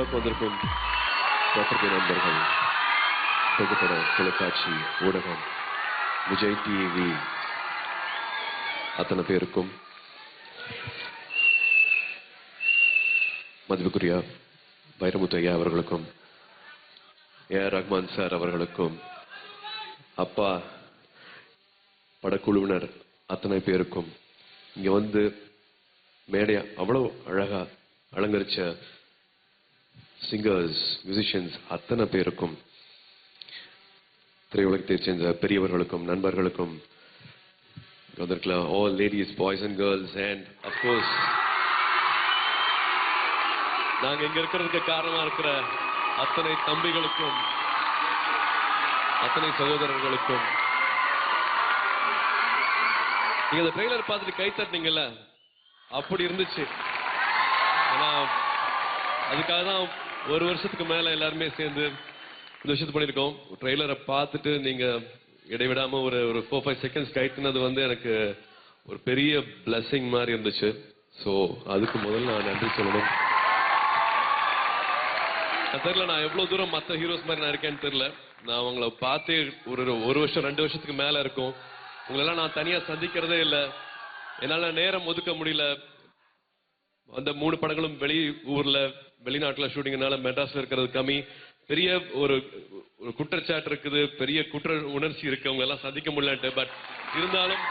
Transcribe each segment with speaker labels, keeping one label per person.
Speaker 1: விழாவுக்கு வந்திருக்கும் பத்திரிகை நண்பர்கள், தொகுப்பட தொலைக்காட்சி ஊடகம், விஜய் டிவி அத்தனை பேருக்கும், மதிப்புக்குரிய வைரமுத்து ஐயா அவர்களுக்கும், ஏஆர் ரஹ்மான் சார் அவர்களுக்கும், அப்பா படக்குழுவினர் அத்தனை பேருக்கும், இங்க வந்து மேடைய அவ்வளவு அழகா அலங்கரிச்ச சிங்கர்ஸ், மியூசிஷியன்ஸ் அத்தனை பேருக்கும், திரையுலகத்தை சேர்ந்த பெரியவர்களுக்கும் நண்பர்களுக்கும் வந்திருக்கலாம், all ladies, boys and girls, and of course நாங்க இங்க இருக்கிறதுக்கு காரணமா இருக்கிற அத்தனை தம்பிகளுக்கும் அத்தனை சகோதரர்களுக்கும். நீங்க அந்த ட்ரெய்லர் பார்த்துட்டு கை தட்டினீங்கல்ல, அப்படி இருந்துச்சு. ஆனா அதுக்காக தான் ஒரு வருஷத்துக்கு மேல எல்லாருமே சேர்ந்து இந்த விஷயத்தை பண்ணியிருக்கோம். ட்ரெய்லரை பார்த்துட்டு நீங்க இடைவிடாம ஒரு 4-5 செகண்ட்ஸ் கைட்டினது வந்து எனக்கு ஒரு பெரிய பிளஸிங் மாதிரி இருந்துச்சு. ஸோ அதுக்கு முதல்ல நான் நன்றி சொல்லணும். தெரியல நான் எவ்வளவு தூரம் மற்ற ஹீரோஸ் மாதிரி நான் இருக்கேன்னு தெரியல. நான் அவங்கள பார்த்து ஒரு வருஷம் 2 வருஷத்துக்கு மேல இருக்கும். உங்களெல்லாம் நான் தனியா சந்திக்கிறதே இல்லை. என்னால நேரம் ஒதுக்க முடியல. அந்த 3 படங்களும் வெளிநாட்டுல ஷூட்டிங்னால மெட்ராஸ்ல இருக்கிறது கம்மி. பெரிய ஒரு குற்றச்சாட்டு இருக்குது, பெரிய குற்ற உணர்ச்சி இருக்கு, அவங்க எல்லாம் சந்திக்க முடியலன்ட்டு. பட் இருந்தாலும்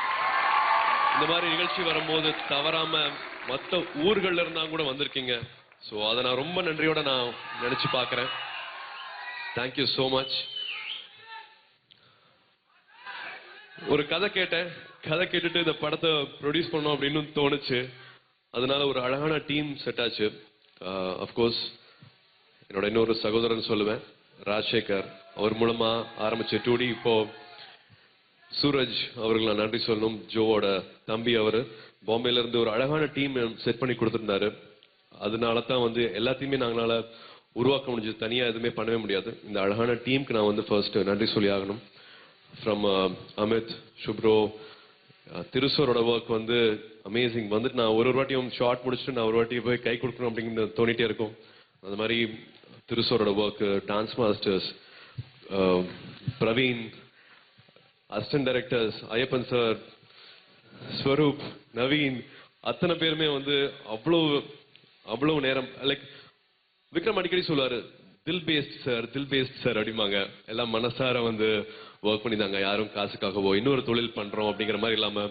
Speaker 1: இந்த மாதிரி நிகழ்ச்சி வரும்போது தவறாம மற்ற ஊர்கள்ல இருந்தா கூட வந்திருக்கீங்க. ஸோ அதை நான் ரொம்ப நன்றியோட நான் நினைச்சு பார்க்கிறேன். Thank you so much. ஒரு கதை கேட்டேன். கதை கேட்டுட்டு இந்த படத்தை ப்ரொடியூஸ் பண்ணோம் அப்படின்னு தோணுச்சு. அதனால ஒரு அழகான டீம் செட் ஆச்சு. அஃப்கோர்ஸ் என்னோட இன்னொரு சகோதரன் சொல்லுவேன், ராஜசேகர். அவர் மூலமா ஆரம்பிச்ச 2D இப்போ சூரஜ் அவர்கள் நான் நன்றி சொல்லணும். ஜோவோட தம்பி அவர் பாம்பேல இருந்து ஒரு அழகான டீம் செட் பண்ணி கொடுத்துருந்தாரு. அதனால தான் வந்து எல்லாத்தையுமே நாங்களால உருவாக்க முடிஞ்சது. தனியா எதுவுமே பண்ணவே முடியாது. இந்த அழகான டீமுக்கு நான் வந்து ஃபர்ஸ்ட் நன்றி சொல்லி ஆகணும். ஃப்ரம் அமித், சுப்ரோ, திருசூரோட ஒர்க் வந்து அமேசிங். வந்துட்டு நான் ஒரு வாட்டியும் ஷார்ட் முடிச்சுட்டு நான் ஒரு வாட்டி போய் கை கொடுக்கணும் அப்படின்னு தோணிட்டே இருக்கும். அந்த மாதிரி திருசூரோட work, dance masters, Praveen, assistant directors, Ayyappan sir, Swaroop, Naveen, அத்தனை பேருமே வந்து அவ்வளவு நேரம். லைக் விக்ரம் அடிக்கடி சொல்லுவாரு, தில் பேஸ்ட் சார் அப்படிம்பாங்க. எல்லாம் மனசார வந்து ஒர்க் பண்ணியிருந்தாங்க. யாரும் காசுக்காகவோ இன்னொரு தொழில் பண்றோம் அப்படிங்கிற மாதிரி இல்லாம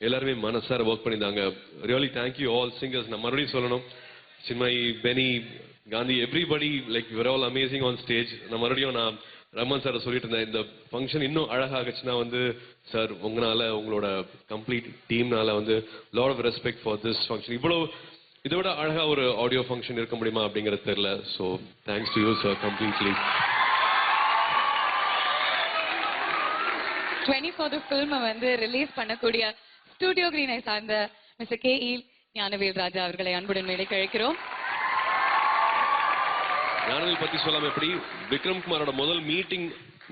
Speaker 1: எல்லாருமே மனசார ஒர்க் பண்ணியிருந்தாங்க. Really thank you all singers. நான் மறுபடியும் சொல்லணும், Chinmayi, Benny, Gandhi, everybody, like you are all amazing on stage. நான் மறுபடியும் நான் ரமன் சார் சொல்லிட்டு இருந்தேன், இந்த ஃபங்க்ஷன் இன்னும் அழகாகச்சுன்னா வந்து சார் உங்களால, உங்களோட கம்ப்ளீட் டீம்னால வந்து lot of respect for this function. இவ்வளவு இதை விட அழகா ஒரு ஆடியோ ஃபங்க்ஷன் இருக்க முடியுமா அப்படிங்கிறது தெரியல. So thanks to you sir completely.
Speaker 2: 24th ஃபில்மை வந்து ரிலீஸ் பண்ணக்கூடிய ஸ்டுடியோ கிரீனை சார்ந்த மிஸ்டர் K.E. ஞானவேல் ராஜா அவர்களை அன்புடன் மேடைக்கு அழைக்கிறோம்.
Speaker 1: ஞானவேல் பத்தி சொல்லாம எப்படி, விக்ரம் குமாரோட முதல் மீட்டிங்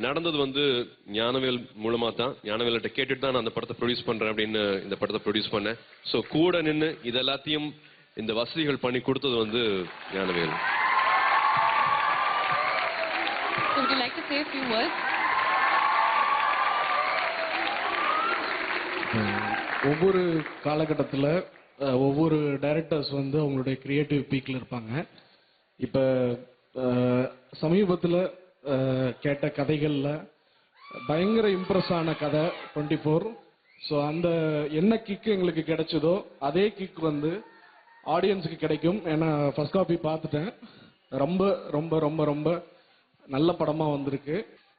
Speaker 1: நடந்தது வந்து ஞானவேல் மூலமா தான். ஞானவேல்கிட்ட கேட்டுட்டு தான் நான் அந்த படத்தை ப்ரொடியூஸ் பண்றேன் அப்படின்னு இந்த படத்தை ப்ரொடியூஸ் பண்ணேன். ஸோ கூட நின்று இது எல்லாத்தையும் இந்த வசதிகள் பண்ணி கொடுத்தது வந்து Gnanavel.
Speaker 2: Would you like to say a few words?
Speaker 3: ஒவ்வொரு காலகட்டத்தில் ஒவ்வொரு டைரக்டர்ஸ் வந்து அவங்களுடைய கிரியேட்டிவ் பீக்கில் இருப்பாங்க. இப்போ சமீபத்தில் கேட்ட கதைகளில் பயங்கர இம்ப்ரெஸ் ஆன கதை 24. ஸோ அந்த என்ன கிக்கு எங்களுக்கு கிடைச்சதோ அதே கிக் வந்து ஆடியன்ஸுக்கு கிடைக்கும். ஏன்னா ஃபர்ஸ்ட் காப்பி பார்த்துட்டேன். ரொம்ப ரொம்ப ரொம்ப ரொம்ப நல்ல படமாக வந்திருக்கு.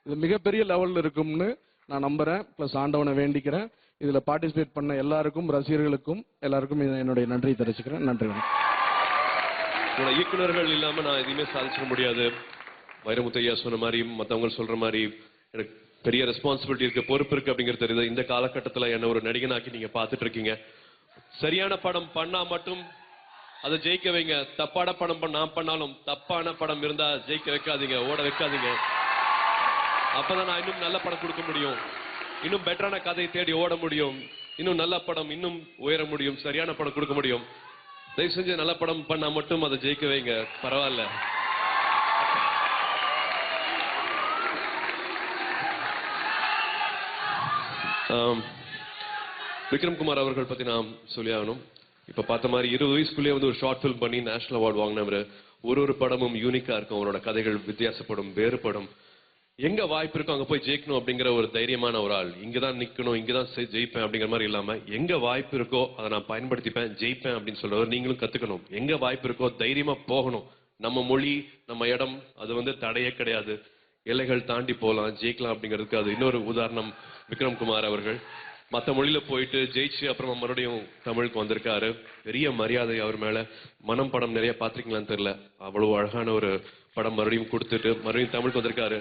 Speaker 3: இது மிகப்பெரிய லெவலில் இருக்கும்னு நான் நம்புகிறேன். ப்ளஸ் ஆண்டவனை வேண்டிக்கிறேன். இதில் பார்ட்டிசிபேட் பண்ண எல்லாருக்கும், ரசிகர்களுக்கும் எல்லாருக்கும் என்னுடைய நன்றி தெரிவிச்சுக்கிறேன். நன்றி.
Speaker 1: இயக்குநர்கள் இல்லாம நான் எதுவுமே சாதிச்சிட முடியாது. வைரமுத்தையா சொன்ன மாதிரி, மற்றவங்க சொல்ற மாதிரி எனக்கு பெரிய ரெஸ்பான்சிபிலிட்டி இருக்கு, பொறுப்பு இருக்கு அப்படிங்கிறது தெரியுது. இந்த காலகட்டத்தில் என்ன ஒரு நடிகனாக்கி நீங்க பார்த்துட்டு இருக்கீங்க. சரியான படம் பண்ணா மட்டும் அதை ஜெயிக்க வைங்க. தப்பான படம் நான் பண்ணாலும் தப்பான படம் இருந்தா ஜெயிக்க வைக்காதீங்க, ஓட வைக்காதீங்க. அப்பதான் நான் இன்னும் நல்ல படம் கொடுக்க முடியும், இன்னும் பெட்டரான கதையை தேடி ஓட முடியும், இன்னும் நல்ல படம் இன்னும் உயர முடியும், சரியான படம் கொடுக்க முடியும். தயவு செஞ்சு நல்ல படம் பண்ணா மட்டும் அதை ஜெயிக்க வைங்க. பரவாயில்ல, விக்ரம் குமார் அவர்கள் பத்தி நான் சொல்லி ஆகணும். இப்ப பார்த்த மாதிரி 20 வயசுக்குள்ளேயே வந்து ஒரு ஷார்ட் ஃபிலிம் பண்ணி நேஷனல் அவார்டு வாங்கினவர். ஒரு படமும் யூனிக்கா இருக்கும், அவரோட கதைகள் வித்தியாசப்படும், வேறுபடும். எங்க வாய்ப்பு இருக்கோ அங்க போய் ஜெயிக்கணும் அப்படிங்கிற ஒரு தைரியமான ஒரு ஆள். இங்கதான் நிக்கணும், இங்கதான் ஜெயிப்பேன் அப்படிங்கிற மாதிரி இல்லாம, எங்க வாய்ப்பு இருக்கோ அதை நான் பயன்படுத்திப்பேன், ஜெயிப்பேன் அப்படின்னு சொல்றவர் நீங்களும் கத்துக்கணும். எங்க வாய்ப்பு இருக்கோ தைரியமா போகணும். நம்ம மொழி, நம்ம இடம், அது வந்து தடையே கிடையாது. எல்லைகள் தாண்டி போகலாம், ஜெயிக்கலாம் அப்படிங்கிறதுக்கு அது இன்னொரு உதாரணம் விக்ரம் குமார் அவர்கள். மற்ற மொழியில போயிட்டு ஜெயிச்சு அப்புறமா மறுபடியும் தமிழுக்கு வந்திருக்காரு. பெரிய மரியாதை அவர் மேல. மனம் படம் நிறைய பாத்திருக்கீங்களான்னு தெரியல, அவ்வளவு அழகான ஒரு படம் மறுபடியும் கொடுத்துட்டு மறுபடியும் தமிழுக்கு வந்திருக்காரு.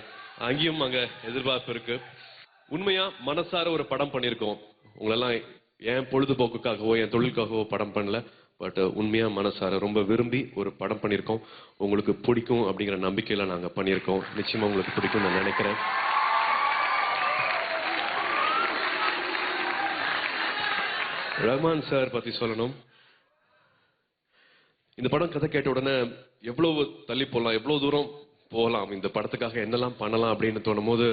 Speaker 1: அங்கேயும் அங்க எதிர்பார்ப்பு இருக்கு. உண்மையா மனசார ஒரு படம் பண்ணியிருக்கோம். உங்களெல்லாம் என் பொழுதுபோக்குக்காகவோ என் தொழிலுக்காகவோ படம் பண்ணல. பட் உண்மையா மனசார ரொம்ப விரும்பி ஒரு படம் பண்ணியிருக்கோம். உங்களுக்கு பிடிக்கும் அப்படிங்கிற நம்பிக்கையில நாங்க பண்ணியிருக்கோம். நிச்சயமா உங்களுக்கு பிடிக்கும் நான் நினைக்கிறேன். ரஹ்மான் சார் பத்தி சொல்லணும். இந்த படம் கதை கேட்ட உடனே எவ்வளவு தள்ளி போகலாம், எவ்வளவு தூரம் போகலாம், இந்த படத்துக்காக என்னெல்லாம் பண்ணலாம் அப்படின்னு தோணும் போது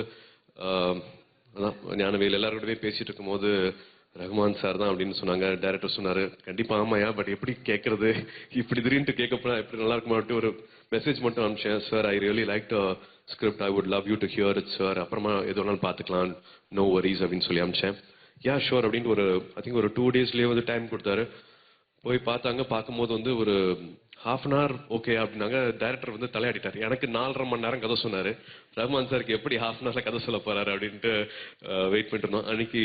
Speaker 1: அதான் ஞானவேல் எல்லாரோடவே பேசிட்டு இருக்கும் போது ரஹ்மான் சார் தான் அப்படின்னு சொன்னாங்க. டைரக்டர் சொன்னாரு, கண்டிப்பா ஆமாயா, பட் எப்படி கேட்கறது, இப்படி திடீர்னு கேட்கப்போ எப்படி நல்லா இருக்குமாட்டு ஒரு மெசேஜ் மட்டும் அனுப்பிச்சேன். Sir, I really like script, I would love you to hear it sir, அப்புறமா எது வேணாலும் பார்த்துக்கலாம், நோ வரிஸ் அப்படின்னு சொல்லி அனுப்பிச்சேன். யா ஷோர் அப்படின்ட்டு ஒரு ஐ திங்க் ஒரு 2 டேஸ்லயே வந்து டைம் கொடுத்தாரு. போய் பார்த்தாங்க. பார்க்கும்போது வந்து ஒரு ½ அன் ஹவர் ஓகே அப்படின்னாங்க. டைரக்டர் வந்து தலையாடிட்டார். எனக்கு 4.5 மணி நேரம் கதை சொன்னாரு. ரஹ்மான் சாருக்கு எப்படி ½ அன் ஹவர்ல கதை சொல்ல போறாரு அப்படின்ட்டு வெயிட் பண்ணிட்டு இருந்தோம். அன்னைக்கு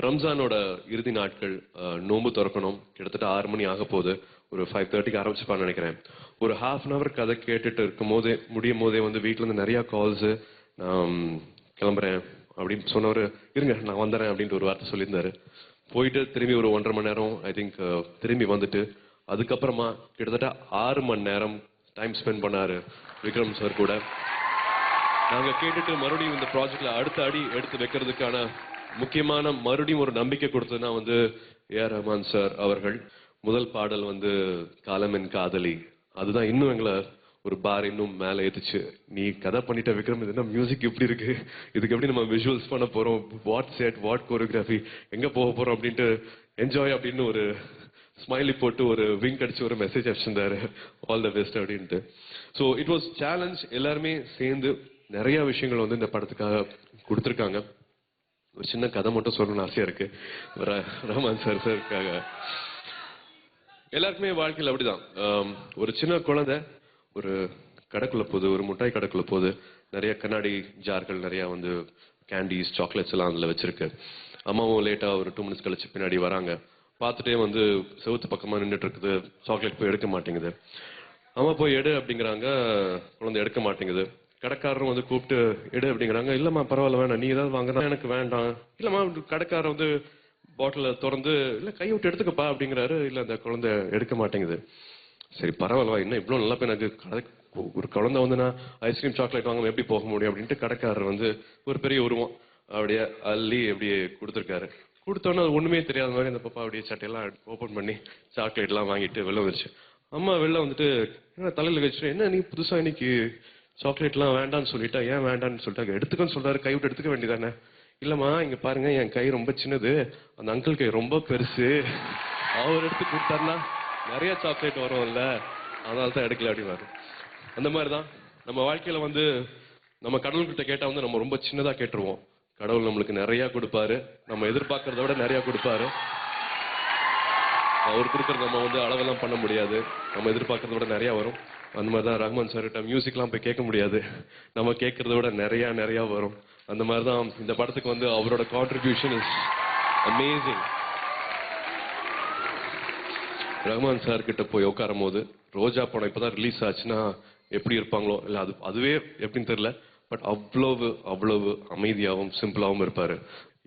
Speaker 1: ரம்ஜானோட இறுதி நாட்கள், நோன்பு திறக்கணும். கிட்டத்தட்ட 6 மணி ஆக போகுது. ஒரு 5:30க்கு ஆரம்பிச்சுப்பான்னு நினைக்கிறேன். ஒரு ½ அன் ஹவர் கதை கேட்டுட்டு இருக்கும் போதே முடியும் போதே வந்து வீட்டுல இருந்து நிறைய கால்ஸ், கிளம்புறேன் அப்படின்னு சொன்னவர், இருங்க நான் வந்துடுறேன் அப்படின்ட்டு ஒரு வார்த்தை சொல்லியிருந்தாரு. போயிட்டு திரும்பி ஒரு 1.5 மணி நேரம் ஐ திங்க் திரும்பி வந்துட்டு அதுக்கப்புறமா கிட்டத்தட்ட 6 மணி நேரம் டைம் ஸ்பெண்ட் பண்ணாரு விக்ரம் சார் கூட. நாங்க கேட்டுட்டு மறுபடியும் இந்த ப்ராஜெக்ட்ல அடுத்த அடி எடுத்து வைக்கிறதுக்கான முக்கியமான மறுபடியும் ஒரு நம்பிக்கை கொடுத்ததுன்னா வந்து ஏஆர் ரஹ்மான் சார் அவர்கள். முதல் பாடல் வந்து காலமென் காதலி, அதுதான் இன்னும் எங்களை ஒரு பார் இன்னும் மேல ஏத்துச்சு. நீ கதை பண்ணிட்ட விக்ரம், இது என்ன மியூசிக் இப்படி இருக்கு, இதுக்கு எப்படி நம்ம விஷுவல்ஸ் பண்ண போறோம், வாட் செட், வாட் கோரியோகிராஃபி, எங்க போக போறோம் அப்படின்ட்டு என்ஜாய் அப்படின்னு ஒரு ஸ்மைலி போட்டு ஒரு விங்க் அடிச்சு ஒரு மெசேஜ் அடிச்சிருந்தாரு, ஆல் த பெஸ்ட் அப்படின்ட்டு. So it was challenge. எல்லாருமே சேர்ந்து நிறைய விஷயங்கள் வந்து இந்த படத்துக்காக கொடுத்துருக்காங்க. ஒரு சின்ன கதை மட்டும் சொல்லணும்னு ஆசையா இருக்கு ரஹ்மான் சாருக்காக. எல்லாருக்குமே வாழ்க்கையில் அப்படிதான். ஒரு சின்ன குழந்தை ஒரு கடைக்குள்ள போகுது, ஒரு மிட்டாய் கடைக்குள்ள போகுது. நிறைய கண்ணாடி ஜார்கள், நிறைய வந்து கேண்டீஸ், சாக்லேட்ஸ் எல்லாம் அதுல வச்சிருக்கு. அம்மாவும் லேட்டா ஒரு 2 மினிட்ஸ் கழிச்சு பின்னாடி வராங்க. பார்த்துட்டே வந்து செவுத்து பக்கமா நின்றுட்டு இருக்குது. சாக்லேட் போய் எடுக்க மாட்டேங்குது. அம்மா போய் எடு அப்படிங்கிறாங்க, குழந்தை எடுக்க மாட்டேங்குது. கடைக்காரரும் வந்து கூப்பிட்டு எடு அப்படிங்கிறாங்க. இல்லம்மா பரவாயில்ல வேணாம், நீ ஏதாவது வாங்கினா எனக்கு வேண்டாம். இல்லம்மா கடைக்காரர் வந்து பாட்டில திறந்து இல்ல கை விட்டு எடுத்துக்கப்பா அப்படிங்கிறாரு. இல்ல அந்த குழந்தை எடுக்க மாட்டேங்குது. சரி பரவாயில்ல, இன்னும் இவ்வளவு நல்லா போய் எனக்கு ஒரு குழந்தை வந்து நான் ஐஸ்கிரீம் சாக்லேட் வாங்காம எப்படி போக முடியும் அப்படின்ட்டு கடைக்காரர் வந்து ஒரு பெரிய உருவம் அப்படியே அள்ளி அப்படியே கொடுத்துருக்காரு. கொடுத்தோன்னே அது ஒண்ணுமே தெரியாத மாதிரி அந்த பாப்பா அப்படியே சட்டையெல்லாம் ஓபன் பண்ணி சாக்லேட் எல்லாம் வாங்கிட்டு வெளில வந்துருச்சு. அம்மா வெளில வந்துட்டு என்ன தலையில வச்சுட்டு, என்ன நீ புதுசா இன்னைக்கு சாக்லேட் எல்லாம் வேண்டான்னு சொல்லிட்டா, ஏன் வேண்டான்னு சொல்லிட்டாங்க, எடுத்துக்கன்னு சொல்றாரு, கை விட்டு எடுத்துக்க வேண்டியதானே. இல்லம்மா இங்க பாருங்க, என் கை ரொம்ப சின்னது, அந்த அங்கிள் கை ரொம்ப பெருசு, அவர் எடுத்து கொடுத்தாருன்னா நிறைய சாக்லேட் வரும்ல, அதனால தான் எடுக்கல அப்படின்னாரு. அந்த மாதிரிதான் நம்ம வாழ்க்கையில வந்து நம்ம கடவுள்கிட்ட கேட்டா வந்து நம்ம ரொம்ப சின்னதா கேட்டுருவோம். கடவுள் நம்மளுக்கு நிறைய கொடுப்பாரு, நம்ம எதிர்பார்க்கறத விட நிறைய கொடுப்பாரு. அவர் கொடுக்கறது நம்ம வந்து அளவெல்லாம் பண்ண முடியாது, நம்ம எதிர்பார்க்கறத விட நிறைய வரும். அந்த மாதிரிதான் ரஹ்மான் சார்கிட்ட மியூசிக்லாம் போய் கேட்க முடியாது, நம்ம கேட்கறத விட நிறைய வரும். அந்த மாதிரிதான் இந்த படத்துக்கு வந்து அவரோட contribution is amazing. Rahman sir கிட்ட போய் உட்காரும் போது, ரோஜா படம் இப்பதான் ரிலீஸ் ஆச்சுன்னா எப்படி இருப்பாங்களோ இல்ல அதுவே எப்படின்னு தெரியல, பட் அவ்வளவு அமைதியாகவும் சிம்பிளாகவும் இருப்பாரு.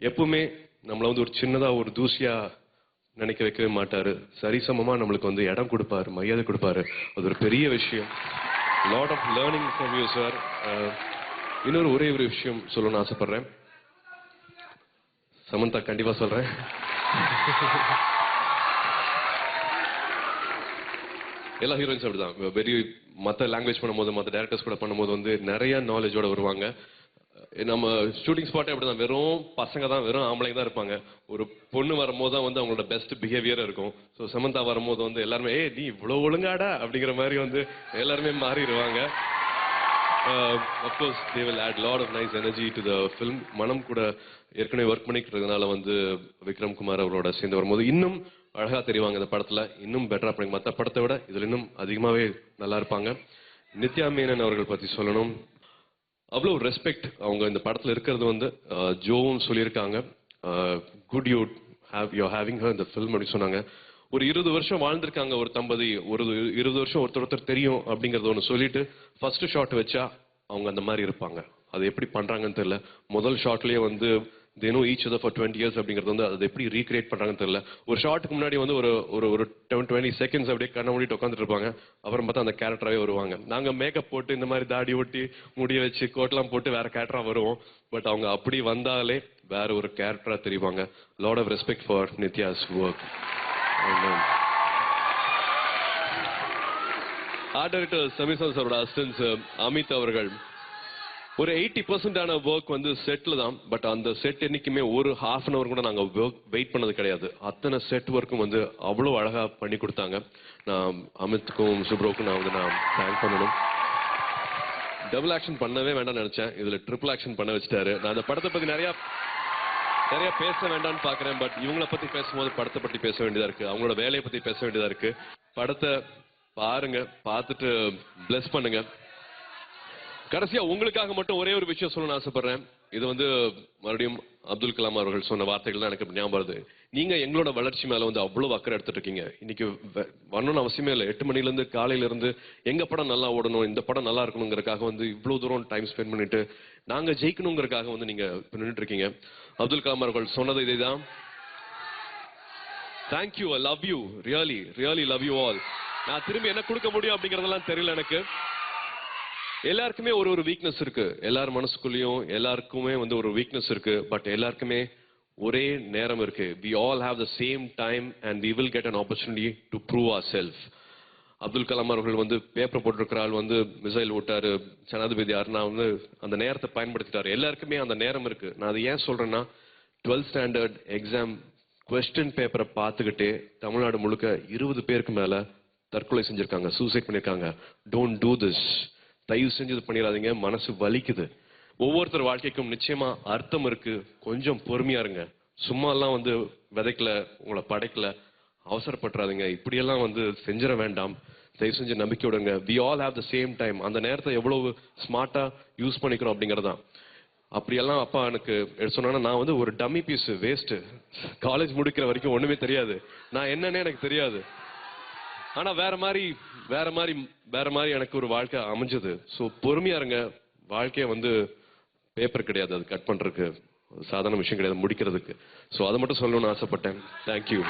Speaker 1: எப்பவுமே நம்மள வந்து ஒரு சின்னதா ஒரு தூசியா நினைக்க வைக்கவே மாட்டாரு. சரிசமமா நம்மளுக்கு வந்து இடம் கொடுப்பாரு, மரியாதை கொடுப்பாரு. அது ஒரு பெரிய விஷயம். Lot of learning from you sir. இன்னொரு ஒரே ஒரு விஷயம் சொல்லணும்னு ஆசைப்படுறேன். சமந்தா கண்டிப்பா சொல்றேன். எல்லா ஹீரோயின்ஸ் அப்படிதான். வெரி மற்ற லாங்குவேஜ் பண்ணும்போது, மற்ற டேரக்டர்ஸ் கூட பண்ணும்போது வந்து நிறைய நாலேஜோட வருவாங்க. நம்ம ஷூட்டிங் ஸ்பாட்டே அப்படிதான், வெறும் பசங்க தான், வெறும் ஆம்பளைங்க தான் இருப்பாங்க. ஒரு பொண்ணு வரும்போது தான் வந்து அவங்களோட பெஸ்ட் பிஹேவியர் இருக்கும். ஸோ சமந்தா வரும்போது வந்து எல்லாருமே நீ இவ்வளவு ஒழுங்காடா அப்படிங்கிற மாதிரி வந்து எல்லாருமே மாறிடுவாங்க. Of course they will add lot of nice energy to the film. மனம் கூட ஏற்கனவே ஒர்க் பண்ணிக்கிறதுனால வந்து விக்ரம் குமார் அவரோட சேர்ந்து வரும்போது இன்னும் அழகா தெரிவாங்க இந்த படத்துல, இன்னும் பெட்டரா பண்ணி மற்ற படத்தை விட இதுல இன்னும் அதிகமாவே நல்லா இருப்பாங்க. நித்யா மேனன் அவர்கள் பத்தி சொல்லணும், அவ்வளோ ரெஸ்பெக்ட் அவங்க இந்த படத்துல இருக்கிறது வந்து ஜோவும் சொல்லியிருக்காங்க, குட் யூ ஹேவிங் ஹர் இந்த ஃபில்ம் அப்படின்னு சொன்னாங்க. ஒரு 20 வருஷம் வாழ்ந்திருக்காங்க ஒரு தம்பதி, ஒரு 20 வருஷம் ஒருத்தர் தெரியும் அப்படிங்கறத ஒன்று சொல்லிட்டு ஃபர்ஸ்ட் ஷாட் வச்சா அவங்க அந்த மாதிரி இருப்பாங்க. அது எப்படி பண்றாங்கன்னு தெரியல. முதல் ஷாட்லயே வந்து they know each other for 20 years அப்படிங்கிறது வந்து அதை எப்படி ரீக்ரியேட் பண்றாங்கன்னு தெரியல. ஒரு ஷாட்டுக்கு முன்னாடி வந்து ஒரு ஒரு 20 செகண்ட்ஸ் அப்படியே கண்ண மூடிட்டு உட்காந்துட்டு இருப்பாங்க. அப்புறம் பார்த்தா அந்த கேரக்டராகவே வருவாங்க. நாங்க மேக்கப் போட்டு இந்த மாதிரி தாடி ஒட்டி முடிய வச்சு கோட்லாம் போட்டு வேற கேரக்டரா வருவோம். பட் அவங்க அப்படி வந்தாலே வேற ஒரு கேரக்டரா தெரிவாங்க. Lot of respect for Nithya's work. Art director Sameesan சாரோட அசிஸ்டன்ஸ் அமித் அவர்கள் ஒரு 80% ஒர்க் வந்து செட்ல தான். பட் அந்த செட் என்னைக்குமே ஒரு ½ அன் அவர் கூட நாங்க வெயிட் பண்ணது கிடையாது. அத்தனை செட் ஒர்க்கும் வந்து அவ்வளவு அழகா பண்ணி கொடுத்தாங்க. நான் அமித்துக்கும் சுப்ரோக்கும் நான் தேங்க் பண்ணணும். டபுள் ஆக்ஷன் பண்ணவே வேண்டாம்னு நினைச்சேன், இதுல ட்ரிபிள் ஆக்ஷன் பண்ண வச்சுட்டாரு. நான் அந்த படத்தை பத்தி நிறைய பேச வேண்டாம்னு பாக்குறேன். பட் இவங்கள பத்தி பேசும்போது படத்தை பத்தி பேச வேண்டியதா இருக்கு, அவங்களோட வேலையை பத்தி பேச வேண்டியதா இருக்கு. படத்தை பாருங்க, பார்த்துட்டு பிளஸ் பண்ணுங்க. கடைசியா உங்களுக்காக மட்டும் ஒரே ஒரு விஷயம் சொல்லணும்னு ஆசைப்படுறேன். இது வந்து மறுபடியும் அப்துல் கலாம் அவர்கள் சொன்ன வார்த்தைகள் தான் எனக்கு ஞாபகம் வருது. நீங்க எங்களோட வளர்ச்சி மேல வந்து அவ்வளவு அக்கறை எடுத்துட்டு இருக்கீங்க. இன்னைக்கு வரணும்னு அவசியமே இல்லை. 8 மணில இருந்து காலையில இருந்து எங்க படம் நல்லா ஓடணும், இந்த படம் நல்லா இருக்கணுங்கிறதுக்காக வந்து இவ்வளவு தூரம் டைம் ஸ்பெண்ட் பண்ணிட்டு நாங்க ஜெயிக்கணுங்கிறதுக்காக வந்து நீங்க நின்றுட்டு இருக்கீங்க. அப்துல் கலாம் அவர்கள் சொன்னது இதேதான். Thank you, I love you, really love you all. நான் திரும்பி என்ன கொடுக்க முடியும் அப்படிங்கறதெல்லாம் தெரியல எனக்கு. எல்லாருக்குமே ஒரு வீக்னஸ் இருக்கு, எல்லார் மனசுக்குள்ளேயும் எல்லாருக்குமே வந்து ஒரு வீக்னஸ் இருக்கு. பட் எல்லாருக்குமே ஒரே நேரம் இருக்கு. we all have the same time and we will get an opportunity to prove ourselves. Abdul Kalam அவர்கள் வந்து பேப்பர் போட்டிருக்கிற ஆள் வந்து மிசைல் விட்டாரு, ஜனாதிபதி யாருன்னா வந்து அந்த நேரத்தை பயன்படுத்திட்டாரு. எல்லாருக்குமே அந்த நேரம் இருக்கு. நான் அதை ஏன் சொல்றேன்னா, 12th ஸ்டாண்டர்ட் எக்ஸாம் கொஸ்டின் பேப்பரை பார்த்துக்கிட்டே தமிழ்நாடு முழுக்க 20 பேருக்கு மேல தற்கொலை செஞ்சிருக்காங்க, சூசைட் பண்ணிருக்காங்க. Don't do this. தயவு செஞ்சு இது பண்ணிடாதீங்க, மனசு வலிக்குது. ஒவ்வொருத்தர் வாழ்க்கைக்கும் நிச்சயமா அர்த்தம் இருக்கு. கொஞ்சம் பொறுமையா இருங்க. சும்மா எல்லாம் வந்து விதைக்கல, உங்களை படைக்கல, அவசரப்பட்டுறாதீங்க. இப்படியெல்லாம் வந்து செஞ்சிட வேண்டாம். தயவு செஞ்சு நம்பிக்கை விடுங்க. we all have the same time. அந்த நேரத்தை எவ்வளவு ஸ்மார்ட்டா யூஸ் பண்ணிக்கிறோம் அப்படிங்கறதுதான். அப்படியெல்லாம் அப்பா எனக்கு சொன்னா, நான் வந்து ஒரு டம்மி பீஸ், வேஸ்ட். காலேஜ் முடிக்கிற வரைக்கும் ஒண்ணுமே தெரியாது, நான் என்னன்னே எனக்கு தெரியாது. ஆனா வேற மாதிரி எனக்கு ஒரு வாழ்க்கை அமைஞ்சது. ஸோ பொறுமையா இருங்க. வாழ்க்கைய வந்து பேப்பர் கிடையாது, அது கட் பண்றதுக்கு சாதாரண விஷயம் கிடையாது முடிக்கிறதுக்கு. ஸோ அதை மட்டும் சொல்லணும்னு ஆசைப்பட்டேன். தேங்க்யூ.